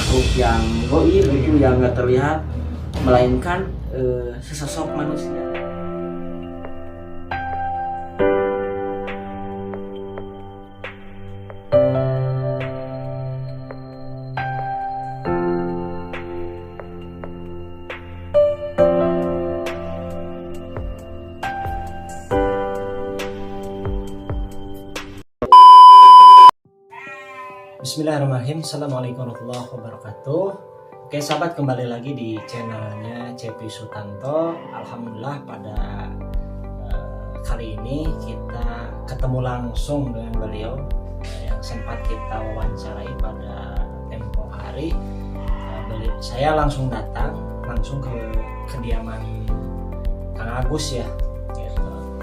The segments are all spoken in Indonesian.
makhluk yang goib itu yang nggak terlihat, melainkan sesosok manusia. Bismillahirrahmanirrahim. Assalamualaikum warahmatullahi wabarakatuh. Oke sahabat, kembali lagi di channelnya Cepi Sutanto. Alhamdulillah pada kali ini kita ketemu langsung dengan beliau yang sempat kita wawancarai pada tempo hari. Saya langsung datang langsung ke kediaman Kang Agus ya.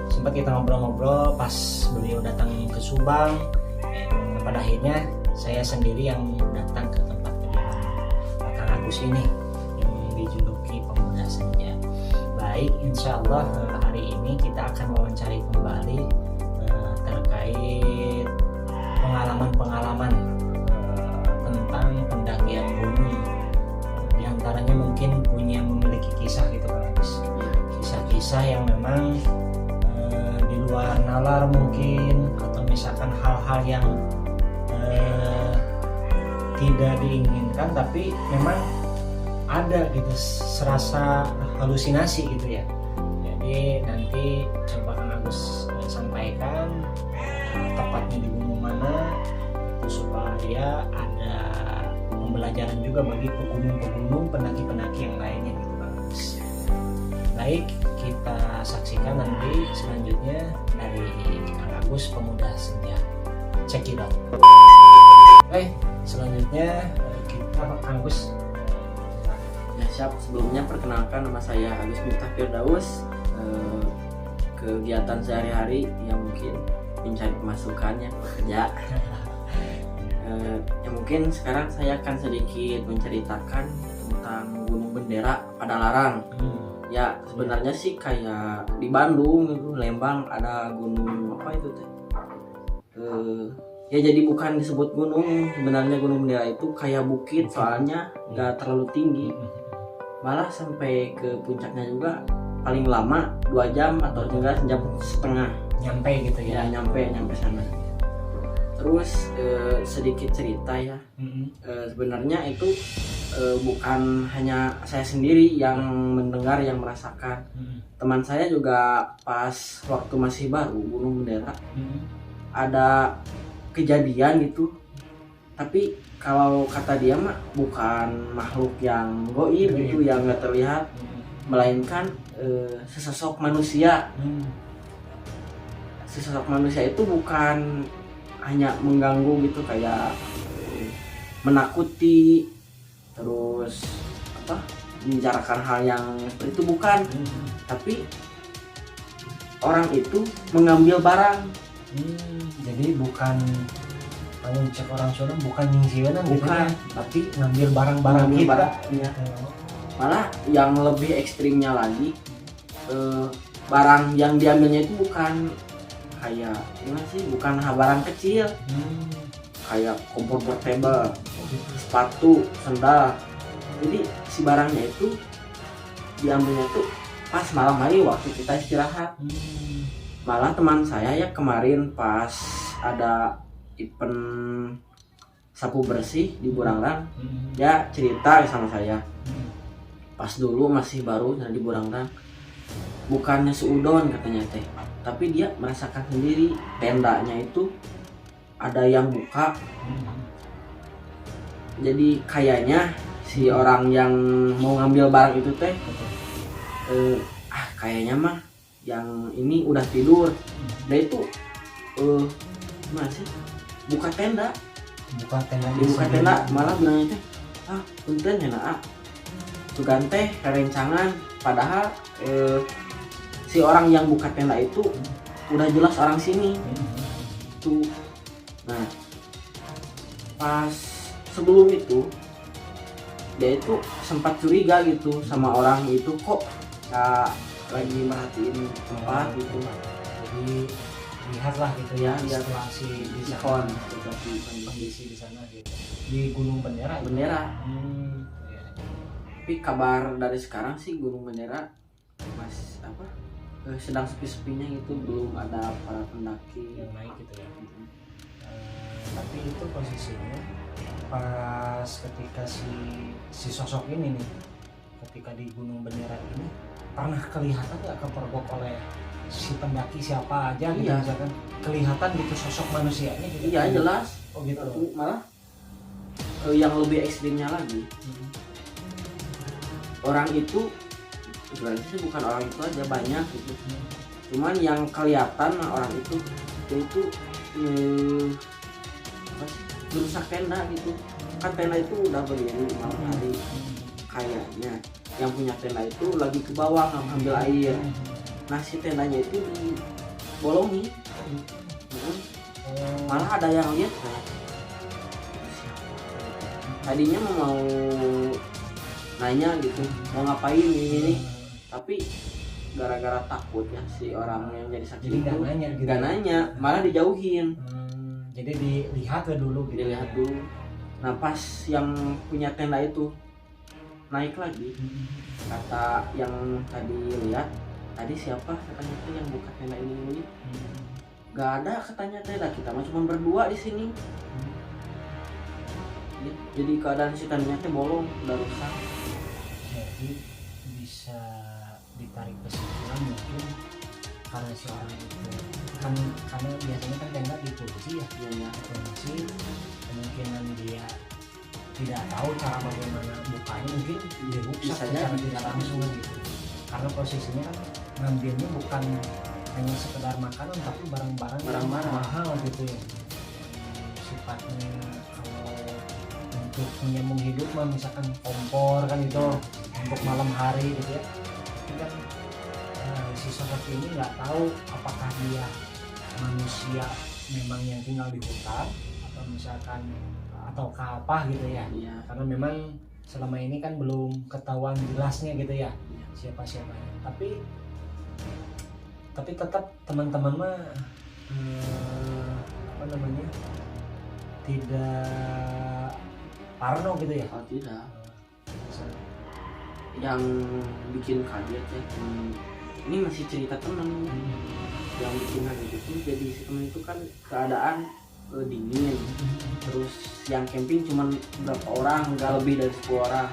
Sempat kita ngobrol-ngobrol pas beliau datang ke Subang. Pada akhirnya saya sendiri yang datang ke tempat kediaman Kang Agus ini yang dijuluki Pemuda Senja. Baik, insya Allah hari ini kita akan mewawancari kembali terkait pengalaman-pengalaman tentang pendakian gunung. Di antaranya mungkin memiliki kisah gitu Kang Agus. Kisah-kisah yang memang di luar nalar mungkin, atau misalkan hal-hal yang tidak diinginkan tapi memang ada gitu, serasa halusinasi gitu ya. Jadi nanti coba Kang Agus sampaikan tepatnya di gunung mana itu, supaya ada pembelajaran juga bagi pegunung-pegunung, pendaki-pendaki yang lainnya gitu Kang Agus. Baik, kita saksikan nanti selanjutnya dari Kang Agus Pemuda Senja. Check it out. Oke, selanjutnya kita Kang Agus. Ya siap, sebelumnya perkenalkan, nama saya Agus Miftah Firdaus. Kegiatan sehari-hari yang mungkin mencari pemasukannya, bekerja. Ya mungkin sekarang saya akan sedikit menceritakan tentang Gunung Bendera Padalarang. Ya sebenarnya sih kayak di Bandung itu, Lembang ada gunung apa itu teh? Ya jadi bukan disebut gunung, sebenarnya Gunung Bendera itu kayak bukit, soalnya nggak terlalu tinggi, malah sampai ke puncaknya juga paling lama 2 jam atau enggak 1 jam setengah Nyampe gitu ya. nyampe sana. Terus sedikit cerita ya. Sebenarnya itu bukan hanya saya sendiri yang mendengar, yang merasakan. Teman saya juga pas waktu masih baru Gunung Bendera ada kejadian gitu, tapi kalau kata dia mah bukan makhluk yang goib gitu yang nggak terlihat, melainkan sesosok manusia. Sesosok manusia itu bukan hanya mengganggu gitu, kayak menakuti, terus membicarakan hal yang seperti itu, bukan. Tapi orang itu mengambil barang. Jadi bukan nguncek orang Sunda, bukan nyingsiran gitu ya, tapi ngambil barang-barang kita. Ya. Malah yang lebih ekstrimnya lagi, barang yang diambilnya itu bukan kayak gimana sih, bukan barang kecil, kayak kompor portable, sepatu, sendal. Jadi si barangnya itu diambilnya tuh pas malam hari waktu kita istirahat. Malah teman saya ya kemarin pas ada event sapu bersih di Burangrang, ya cerita sama saya. Pas dulu masih baru di Burangrang, bukannya seudon katanya teh, tapi dia merasakan sendiri tendanya itu ada yang buka. Jadi kayaknya si orang yang mau ngambil barang itu teh kayaknya mah yang ini udah tidur. Dia itu masih buka tenda, malah bilangnya teh punten ya nak sugan teh kerencangan, padahal si orang yang buka tenda itu udah jelas orang sini tuh. Nah pas sebelum itu dia itu sempat curiga gitu sama orang itu, kok lagi merhatiin tempat gitu. Jadi lihatlah gitu ya, lihat situasi di sana, Ikon seperti kondisi di sana gitu. Di Gunung Bendera itu. Bendera. Iya. Tapi kabar dari sekarang sih Gunung Bendera sedang sepi-sepinya gitu, belum ada para pendaki Yang naik gitu ya. Tapi itu posisinya pas ketika si sosok ini nih, ketika di Gunung Bendera ini pernah kelihatan nggak kepergok oleh si pendaki siapa aja gitu, Iya. misalkan kelihatan gitu sosok manusianya gitu. iya jelas. Oh gitu. Malah yang lebih ekstrimnya lagi, orang itu sebenarnya sih bukan orang itu aja, banyak gitu. Cuman yang kelihatan orang itu apa sih, merusak tenda gitu. Kan tenda itu udah berdiri malam hari, kayaknya yang punya tenda itu lagi ke bawah ngambil air. Nah si tendanya itu dibolongi. Malah ada yang lihat kayak tadinya mau nanya gitu mau ngapain ini, tapi gara-gara takut ya si orang yang jadi saksi Jadi itu nggak nanya gitu. nggak nanya, malah dijauhin. Jadi dilihat dulu gitu. Dilihat dulu. Nah pas yang punya tenda itu naik lagi, kata yang tadi lihat, tadi siapa katanya tuh yang buka tenda ini? Gak ada katanya, tenda kita mah cuma berdua di sini. Jadi keadaan si tendanya teh bolong, udah rusak. Jadi bisa ditarik kesimpulan mungkin karena si orang itu kan, karena biasanya kan tenda dikunci ya, Iya. dikunci, kemungkinan dia tidak tahu cara bagaimana bukanya, mungkin dirusak Bisa secara jadi. tidak langsung gitu. Karena posisinya kan ngambilnya bukan hanya sekedar makanan tapi barang-barang yang Barang-barang. mahal gitu ya. Sifatnya kalau untuk menyambung hidup mah misalkan kompor kan itu untuk malam hari gitu ya. Tapi kan si sosok ini nggak tahu apakah dia manusia memang yang tinggal di hutan atau misalkan atau apa gitu ya. Iya. Karena memang selama ini kan belum ketahuan jelasnya gitu ya siapa-siapanya. Tapi tetap teman-teman mah apa namanya, tidak parno gitu ya. Oh tidak. Yang bikin kaget ya, ini masih cerita teman. Yang bikin kaget itu jadi si teman itu kan keadaan dingin, terus yang camping cuma berapa orang, nggak lebih dari 10 orang.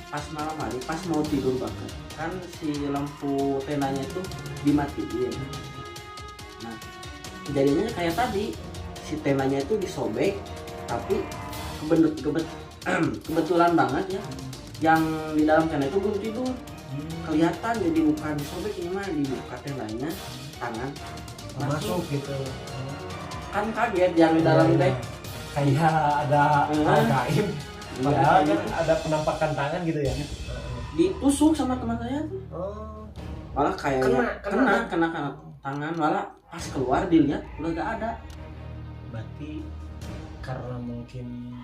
Pas malam hari, pas mau tidur banget, kan si lampu tendanya itu dimatiin. Nah kejadiannya kayak tadi, si tendanya itu disobek, tapi kebetulan banget ya, yang di dalam tenda itu belum tidur, kelihatan. Jadi bukan disobek, ini mah dibuka tendanya, tangan Masuk gitu. kan kaget yang di dalam teh. Kayak ada hal gaib. Ya Makanya kan ada penampakan tangan gitu ya. ditusuk sama teman saya tuh, Oh, malah kayak Kena. kena tangan, malah pas keluar dilihat udah gak ada. berarti karena mungkin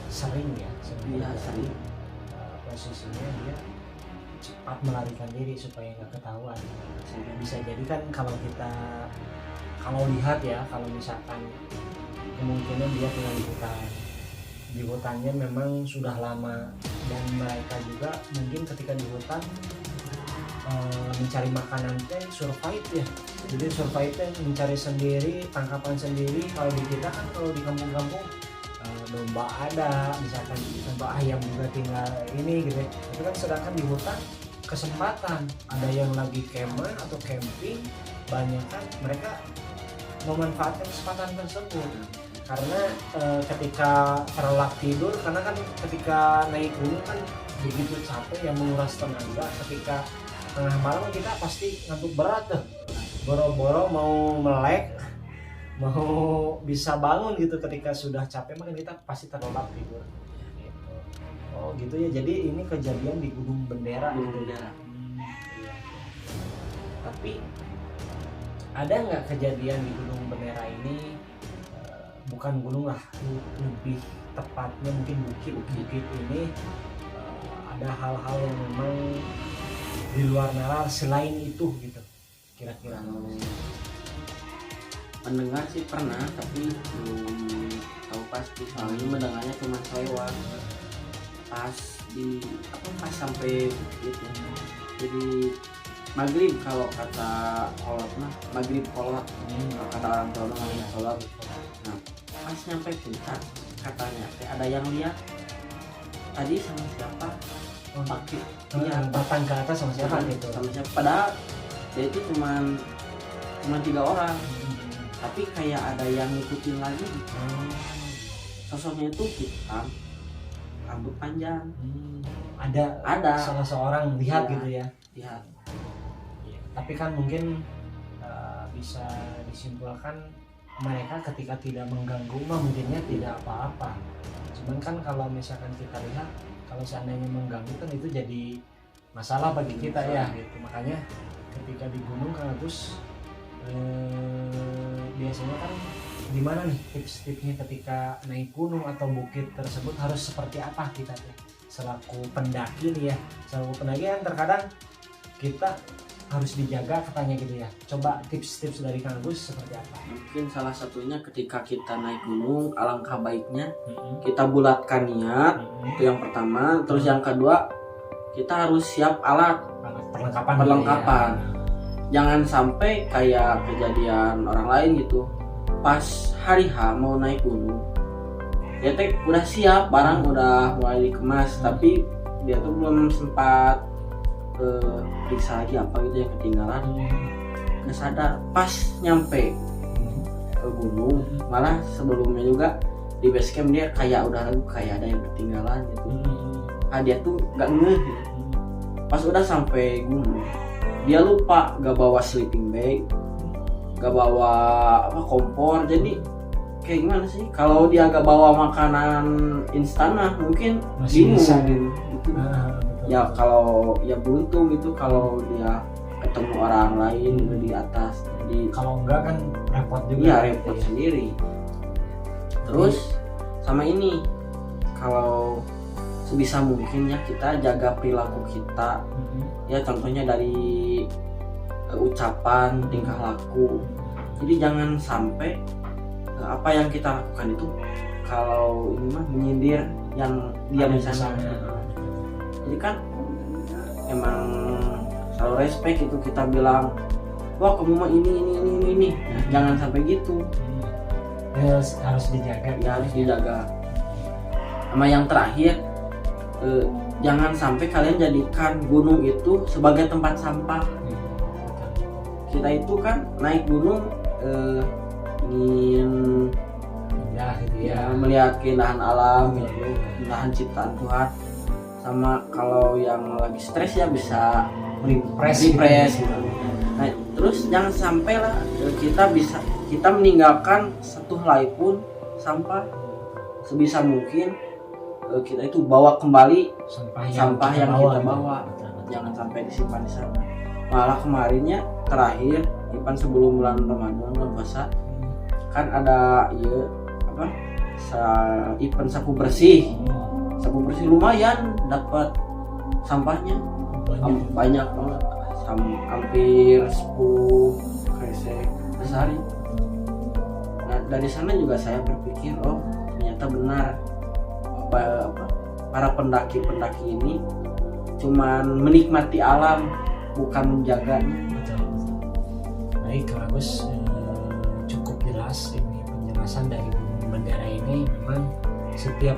sering ya, Iya sering. posisinya dia cepat melarikan diri supaya nggak ketahuan. Bisa jadi kan kalau lihat ya, kalau misalkan kemungkinan dia tinggal di hutannya memang sudah lama, dan mereka juga mungkin ketika di hutan mencari makanan teh survive ya. Jadi survive teh mencari sendiri, tangkapan sendiri. Kalau di kita kan, kalau di kampung-kampung domba ada, misalkan domba ayam juga tinggal ini gitu ya. Tapi kan sedangkan di hutan kesempatan ada yang lagi kemah atau camping, banyak kan mereka memanfaatkan kesempatan tersebut. Karena ketika terlelap tidur, karena kan ketika naik gunung kan begitu capek yang menguras tenaga, ketika tengah malam kita pasti ngantuk berat tuh, boro-boro mau melek, mau bisa bangun gitu. Ketika sudah capek maka kita pasti terlelap tidur gitu. Oh gitu ya, jadi ini kejadian di Gunung Bendera. Bendera. Iya. Tapi ada nggak kejadian di Gunung Bendera ini, bukan gunung lah, lebih tepatnya mungkin bukit ini, ada hal-hal yang memang di luar nalar selain itu gitu, kira-kira? Kalau mendengar sih pernah, tapi belum tahu pasti. Soalnya mendengarnya cuma lewat pas di pas sampai itu. Jadi maghrib kalau kata kolot mah, maghrib kolot kalau kata orang tua mah maghrib kolot. Nah pas nyampe puncak katanya ada yang lihat tadi sama siapa pakai batang ke atas sama siapa gitu. sama siapa, padahal dia itu cuma 3 orang, tapi kayak ada yang ngikutin lagi. Sosoknya itu hitam, rambut panjang. Ada salah seorang lihat Ya. gitu ya. Lihat. Tapi kan mungkin bisa disimpulkan mereka ketika tidak mengganggu mah mungkinnya tidak apa-apa. Cuman kan kalau misalkan kita lihat kalau seandainya mengganggu kan itu jadi masalah bagi kita ya gitu. Makanya ketika di gunung Kang Agus biasanya kan gimana nih tips-tipsnya ketika naik gunung atau bukit tersebut harus seperti apa kita tuh selaku pendaki nih ya. Selaku pendaki kan terkadang kita harus dijaga katanya gitu ya. Coba tips-tips dari Kang Agus seperti apa? Mungkin salah satunya ketika kita naik gunung, alangkah baiknya kita bulatkan niat, itu yang pertama. Terus yang kedua, kita harus siap alat perlengkapan. Jangan sampai kayak kejadian orang lain gitu, pas hari H mau naik gunung dia teh udah siap, barang udah mulai dikemas, tapi dia tuh belum sempat periksa lagi apa gitu yang ketinggalan. Nggak sadar pas nyampe ke gunung, malah sebelumnya juga di base camp dia kayak udah kayak ada yang ketinggalan gitu. Dia tuh nggak ngeh gitu. Pas udah sampai gunung dia lupa gak bawa sleeping bag, gak bawa kompor. Jadi kayak gimana sih kalau dia gak bawa makanan instan mungkin masih bisa gitu. Ya kalau ya beruntung gitu kalau dia ketemu orang lain di atas. Jadi kalau enggak kan repot juga. Iya repot sendiri. Terus sama ini, kalau sebisa mungkin ya kita jaga perilaku kita. Ya contohnya dari ucapan, tingkah laku. Jadi jangan sampai apa yang kita lakukan itu kalau ini mah menyindir yang dia misalnya. Jadi kan emang selalu respect itu kita bilang, wah kamu mah ini. Nah, jangan sampai gitu. Ya, harus dijaga. Ya harus dijaga. Sama yang terakhir, jangan sampai kalian jadikan gunung itu sebagai tempat sampah. Kita itu kan naik gunung ingin melihat keindahan alam gitu, keindahan ciptaan Tuhan. Sama kalau yang lagi stres ya bisa refresh gitu. Nah, terus jangan sampai lah kita meninggalkan satu helai pun sampah. Sebisa mungkin kita itu bawa kembali sampah yang kita bawa. Jangan sampai disimpan di sana. Malah kemarinnya terakhir Ipan sebelum bulan Ramadan puasa kan ada event sapu bersih lumayan dapat sampahnya banyak banget, hampir 10 kresek sehari. Nah dari sana juga saya berpikir, oh ternyata benar para pendaki ini cuman menikmati alam, bukan menjaganya. Baik Kang Agus, cukup jelas ini penjelasan dari Gunung Bendera ini. Memang setiap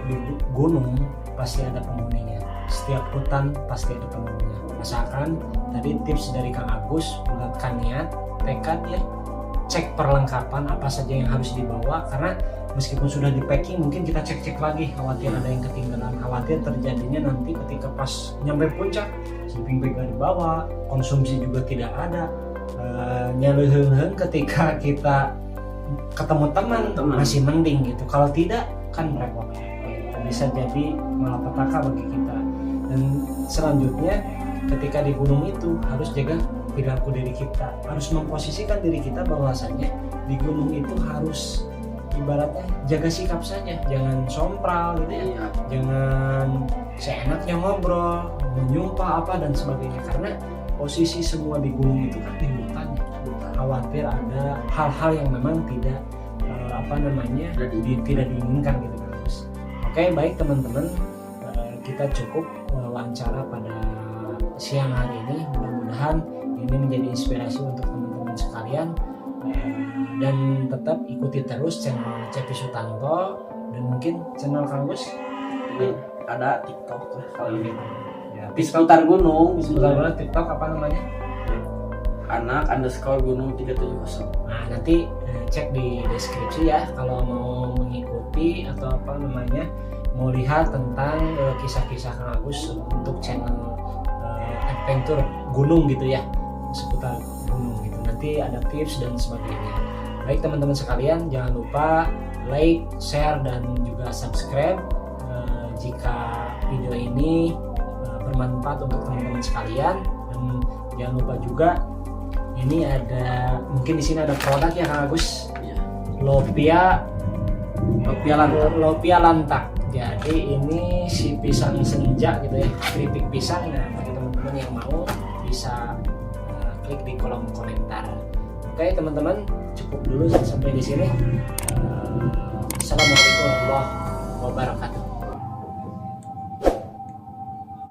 gunung pasti ada penghuninya, setiap hutan pasti ada penghuninya. Asalkan tadi tips dari Kang Agus, bulatkan niat, tekad ya, cek perlengkapan apa saja yang harus dibawa, karena meskipun sudah di packing mungkin kita cek lagi, khawatir ada yang ketinggalan, khawatir terjadinya nanti ketika pas nyampe puncak sleeping bag gak dibawa, konsumsi juga tidak ada, nyaleuheun ketika kita ketemu teman masih mending gitu. Kalau tidak kan repot, bisa jadi malapetaka bagi kita. Dan selanjutnya ketika di gunung itu harus jaga perilaku diri kita, harus memposisikan diri kita bahwasanya di gunung itu harus ibaratnya jaga sikap saja, jangan sompral gitu ya, jangan seenaknya ngobrol, menyumpah apa dan sebagainya, karena posisi semua di gunung itu kan di hutan ya. Khawatir ada hal-hal yang memang tidak tidak diinginkan gitu kan Gus. Oke, baik teman-teman, kita cukup wawancara pada siang hari ini. Mudah-mudahan ini menjadi inspirasi untuk teman-teman sekalian, dan tetap ikuti terus channel Cepi Sutanto dan mungkin channel Kang Gus ada TikTok lah kalau gitu. Ya, Di seputar gunung, sebenarnya TikTok apa namanya? anak_gunung 370. Nah, nanti cek di deskripsi ya kalau mau mengikuti atau mau lihat tentang kisah-kisah Kang Agus untuk channel adventure gunung gitu ya, seputar gunung gitu. Nanti ada tips dan sebagainya. Baik teman-teman sekalian, jangan lupa like, share dan juga subscribe jika video ini bermanfaat untuk teman-teman sekalian. Dan jangan lupa juga ini ada, mungkin di sini ada produk ya Kang Agus. Iya. Lopia lantak. Jadi ini si pisang senja gitu ya, keripik pisang. Nah, bagi teman-teman yang mau bisa klik di kolom komentar. Oke teman-teman, cukup dulu sampai di sini. Assalamualaikum warahmatullahi wabarakatuh.